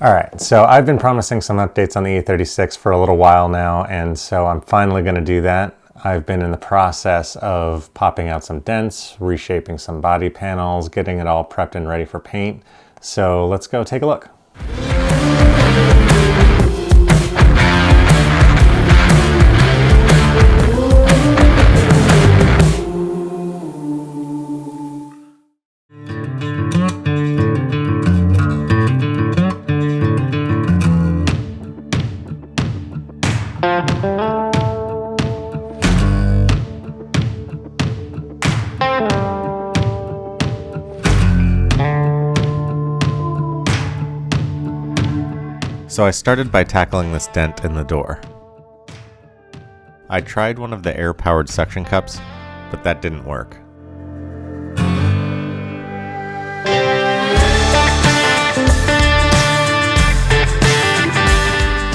Alright, so I've been promising some updates on the E36 for a little while now, and so I'm finally going to do that. I've been in the process of popping out some dents, reshaping some body panels, getting it all prepped and ready for paint. So let's go take a look. So I started by tackling this dent in the door. I tried one of the air-powered suction cups, but that didn't work.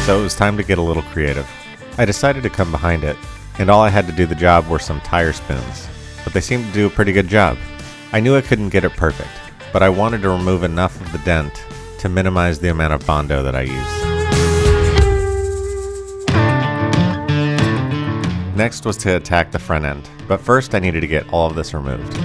So it was time to get a little creative. I decided to come behind it, and all I had to do the job were some tire spoons, but they seemed to do a pretty good job. I knew I couldn't get it perfect, but I wanted to remove enough of the dent to minimize the amount of Bondo that I use. Next was to attack the front end, but first I needed to get all of this removed.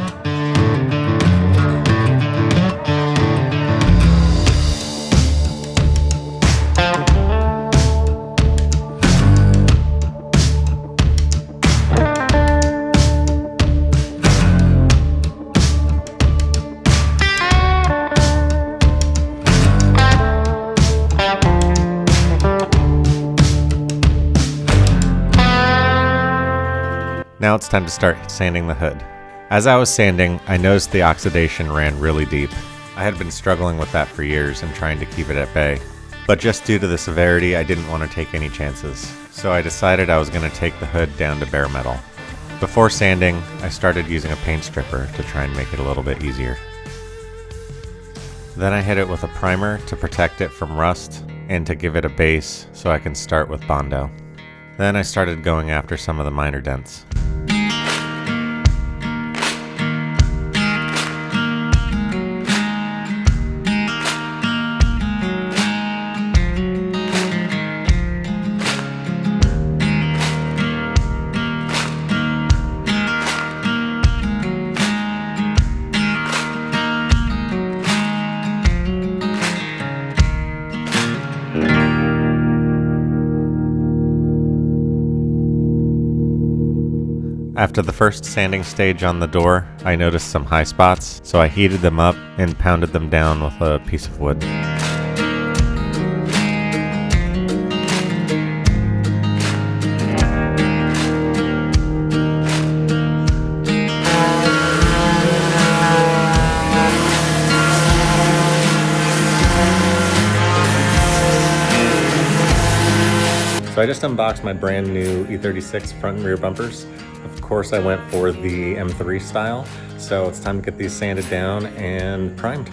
Now it's time to start sanding the hood. As I was sanding, I noticed the oxidation ran really deep. I had been struggling with that for years and trying to keep it at bay. But just due to the severity, I didn't want to take any chances. So I decided I was going to take the hood down to bare metal. Before sanding, I started using a paint stripper to try and make it a little bit easier. Then I hit it with a primer to protect it from rust and to give it a base so I can start with Bondo. Then I started going after some of the minor dents. After the first sanding stage on the door, I noticed some high spots, so I heated them up and pounded them down with a piece of wood. So I just unboxed my brand new E36 front and rear bumpers. Of course, I went for the M3 style, so it's time to get these sanded down and primed.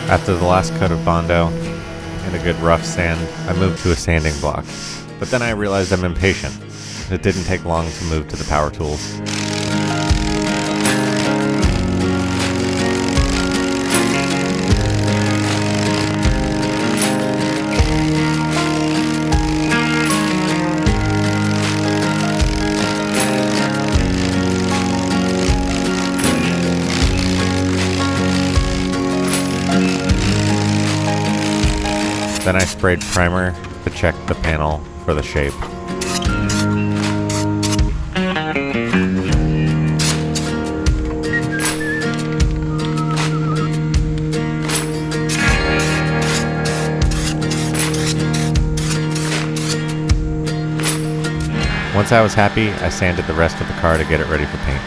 After the last coat of Bondo and a good rough sand, I moved to a sanding block. But then I realized I'm impatient. It didn't take long to move to the power tools. Then I sprayed primer to check the panel for the shape. Once I was happy, I sanded the rest of the car to get it ready for paint.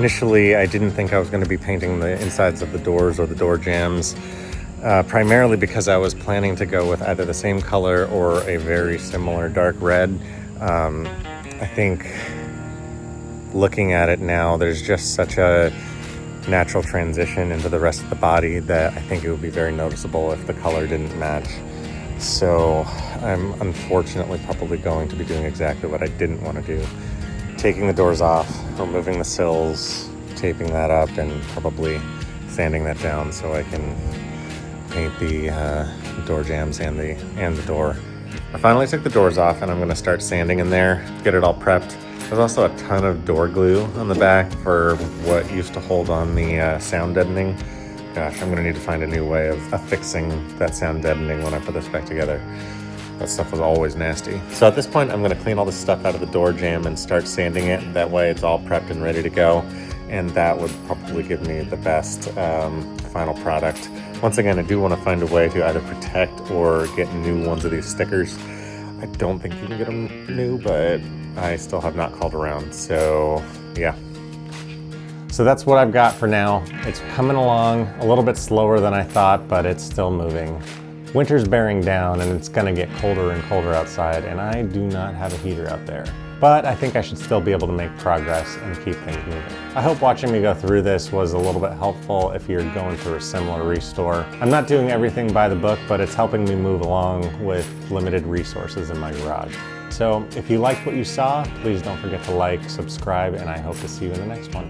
Initially, I didn't think I was going to be painting the insides of the doors or the door jambs, primarily because I was planning to go with either the same color or a very similar dark red. I think looking at it now, there's just such a natural transition into the rest of the body that I think it would be very noticeable if the color didn't match. So I'm unfortunately probably going to be doing exactly what I didn't want to do. Taking the doors off, removing the sills, taping that up, and probably sanding that down so I can paint the door jambs and the door. I finally took the doors off and I'm going to start sanding in there, get it all prepped. There's also a ton of door glue on the back for what used to hold on the sound deadening. Gosh, I'm going to need to find a new way of fixing that sound deadening when I put this back together. That stuff was always nasty. So at this point, I'm going to clean all this stuff out of the door jamb and start sanding it. That way it's all prepped and ready to go. And that would probably give me the best final product. Once again, I do want to find a way to either protect or get new ones of these stickers. I don't think you can get them new, but I still have not called around, so yeah. So that's what I've got for now. It's coming along a little bit slower than I thought, but it's still moving. Winter's bearing down and it's gonna get colder and colder outside, and I do not have a heater out there. But I think I should still be able to make progress and keep things moving. I hope watching me go through this was a little bit helpful if you're going through a similar restore. I'm not doing everything by the book, but it's helping me move along with limited resources in my garage. So if you liked what you saw, please don't forget to like, subscribe, and I hope to see you in the next one.